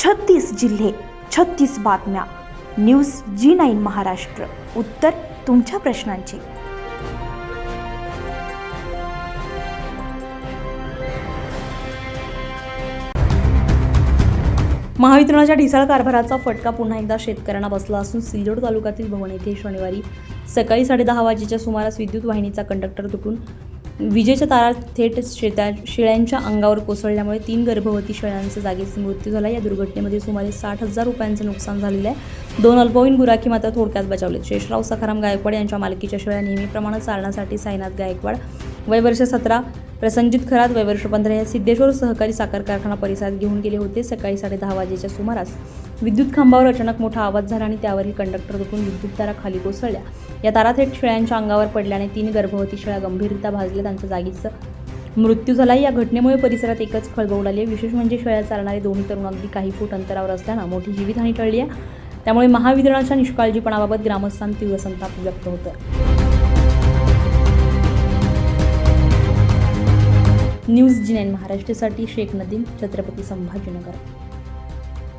36 जिल्हे, 36 बातम्या. News G9 Maharashtra. उत्तर तुमच्या प्रश्नांची. महावितरणाच्या ढिसाळ कारभाराचा फटका पुन्हा एकदा शेतकऱ्यांना बसला असून सिल्लोड तालुक्यातील भवन येथे शनिवारी सकाळी 10:30 वाजेच्या सुमारास विद्युत वाहिनीचा कंडक्टर तुटून विजेच्या तारा थेट शेळ्यांच्या अंगावर कोसळल्यामुळे 3 गर्भवती शेळ्यांचा जागीच मृत्यू झाला. या दुर्घटनेमध्ये सुमारे 60,000 रुपयांचं नुकसान झालेलं आहे. 2 अल्पवयीन गुराखी मात्र थोडक्यात बचावलेत. शेषराव सखाराम गायकवाड यांच्या मालकीच्या शेळ्या नेहमीप्रमाणे चालण्यासाठी साईनाथ गायकवाड वय वर्ष 17, प्रसंजित खरात वय वर्ष 15 या सिद्धेश्वर सहकारी साखर कारखाना परिसरात घेऊन गेले होते. सकाळी 10:30 वाजेच्या सुमारास विद्युत खांबावर अचानक मोठा आवाज झाला आणि त्यावरील कंडक्टर तुटून विद्युत तारा खाली कोसळल्या. या तारा थेट शेळ्यांच्या अंगावर पडल्याने 3 गर्भवती शेळ्या गंभीररित्या भाजल्या. त्यांचा जागीच मृत्यू झाला. या घटनेमुळे परिसरात एकच खळबळ उडाली आहे. विशेष म्हणजे शेळ्या चालणारे 2 तरुण अगदी काही फूट अंतरावर असल्यानं मोठी जीवितहानी टळली आहे. त्यामुळे महावितरणाच्या निष्काळजीपणाबाबत ग्रामस्थांत तीव्र संताप व्यक्त होत आहे. न्यूज G9 महाराष्ट्रासाठी शेख नदीम, छत्रपती संभाजीनगर.